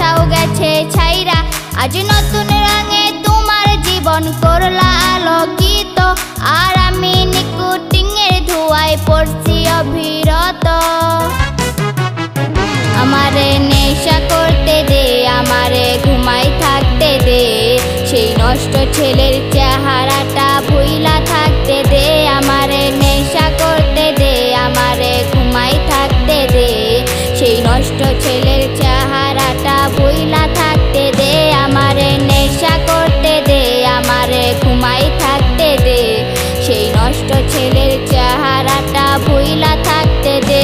আশাও গেছে ছাইরা, আজ নতুন রঙে তোমার জীবন করলা আলোকিত। আর আমি নিকোটিনের ধোঁয়ায় পড়ছি অবিরত। আমারে নেশা করতে দে, আমারে ঘুমাই থাকতে দে, সেই নষ্ট ছেলের চেহারাটা ভুইলা থাকতে দে। আমারে নেশা করতে দে, আমারে ঘুমাই থাকতে দে, সেই নষ্ট ছেলের চেহারাটা ভুইলা থাকতে দে। আমারে নেশা করতে দে, আমারে ঘুমাই থাকতে দে, সেই নষ্ট ছেলের চেহারাটা ভুইলা থাকতে দে।